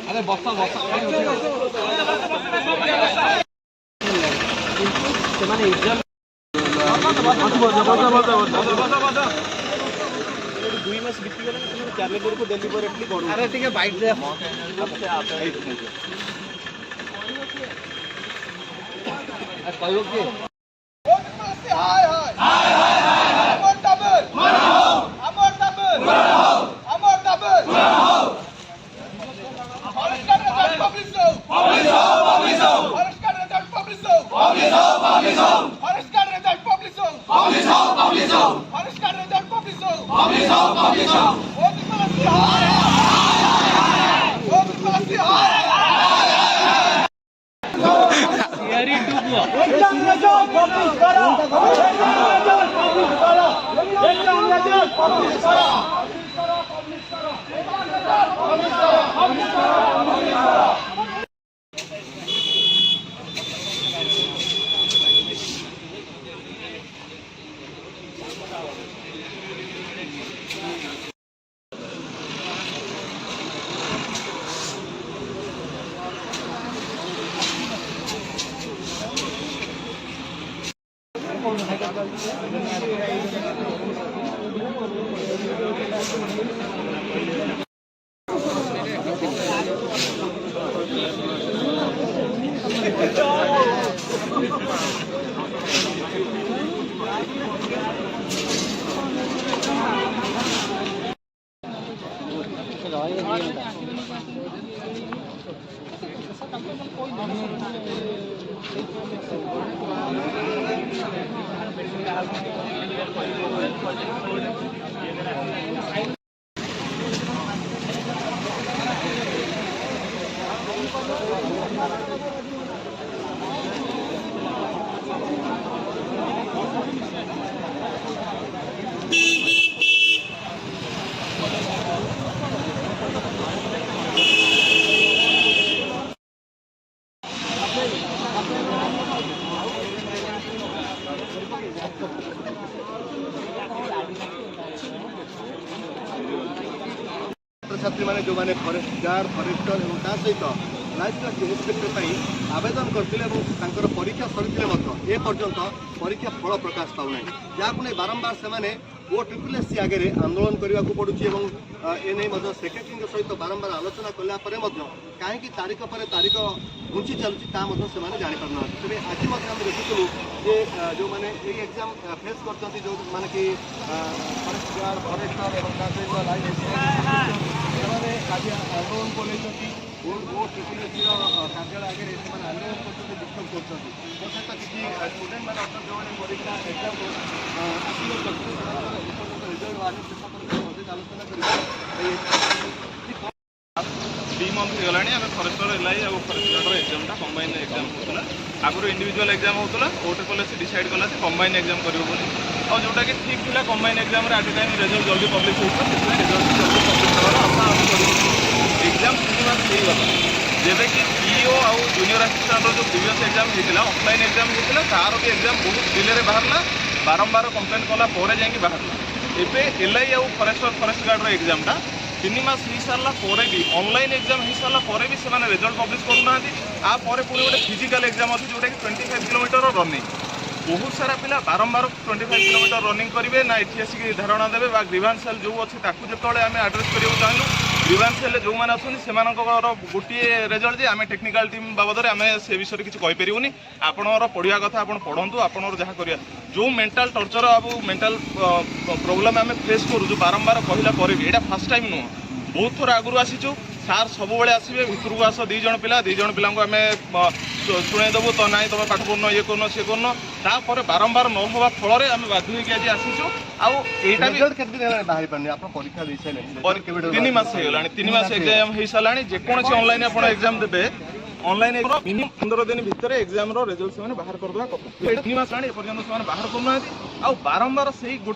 अरे बस्ता बस्ता दुई मास बीती गला कैलेंडर को डेलीवरेटली करू अरे ठीक है बाइट दे कहयो के हाय हाय हाय हाय अमर तबे मरहो अमर तबे मरहो अमर तबे मरहो छात्री मैंने जो मैंने फॉरेस्ट गार्ड फॉरेस्टर और ता सहित लाइफ क्लास इंस्पेक्टर आवेदन करते परीक्षा सरी एपर्यंत परीक्षा फल प्रकाश पाऊना जहाँ नहीं बारंबार से OSSC आगे आंदोलन करने को पड़ुଛି एने सेक्रेटरी सहित बारंबार आलोचना कलापर कहीं तारीख पर तारीख घुंची चलुची जापार तेरे आज आम देखुलु जे जो मैंने एग्जाम फेस कर जो माने कि फॉरेस्ट गार्ड फॉरेस्टर और आज आंदोलन को लेकर OSSC कार्यालय आगे आंदोलन करते विक्षोभ कर सहित किसी स्टूडेंट मैंने जो परीक्षा एग्जाम दी मंथ होगा आम फॉरेस्टर एलआई और forest guard exam combine exam होता आगुरी इंडिविजुअल एग्जाम होता OSSC डिसाइड कला कंबाइन एग्जाम कर जोटा कि ठीक था combine exam at a time result जल्दी पब्लिश होता रिजल्ट जल्दी पब्लिश होगा एग्जाम 3 मास हो गला जब कि PO आउ जूनियर असिस्टेंट जो प्रीवियस एग्जाम होता ऑफलाइन एग्जाम होता तार भी एग्जाम बहुत डिले बाहर बारंबार कंप्लेन कला जाकि बाहर एवं एलआई आउ फॉरेस्ट गार्डर एग्जामटा 3 मास हो सारा भी ऑनलाइन एग्जाम हो सारा भी से रिजल्ट पब्लिश करूना पुणी गोटे फिजिकल एग्जाम अच्छे जोटा कि 25 किलोमीटर रनिंग बहुत सारा पिला बारंबार 25 किलोमीटर रनिंग करेंगे ना ये आसिक धारणा देवे ग्रीवांस सेल जो अच्छे जो आम आड्रेस करा चाहूँ ग्रीवांस सेल जो मैंने अच्छे से गोटे रिजल्ट जे आम टेक्निकल टीम बाबद आम से विषय किसी कहीपरूनी आपणर पढ़ा कथा आप पढ़ु आपणर जहाँ करा जो मेंटल टर्चर अब मेंटल प्रोब्लेम आम फेस करूँ बारंबार कहला यहाँ फास्ट टाइम नुह बहुत थर आगु आसीचु सार सब आसवे भितर को आस 2 जन पिला 2 जन पिला आम शुणेदेवु तो ना तुम पाठ पढ़न ये करन सी करन तापर बारंबार न होवा फल आम बाध्य होगी आज आसीचु आईटा भी रिजल्ट केते दिन बाहरी पानी आप परीक्षा दे सारे 3 मास हो गलानी 3 मास एग्जाम हो सारानी जेकोसी ऑनलाइन आप एग्जाम देबे ऑनलाइन मिनिमम 15 दिन भितर एग्जाम रो रिजल्ट से बाहर कर दवा 3 मास लानी पर्यंत से बाहर करना आ बारंबार से गोटे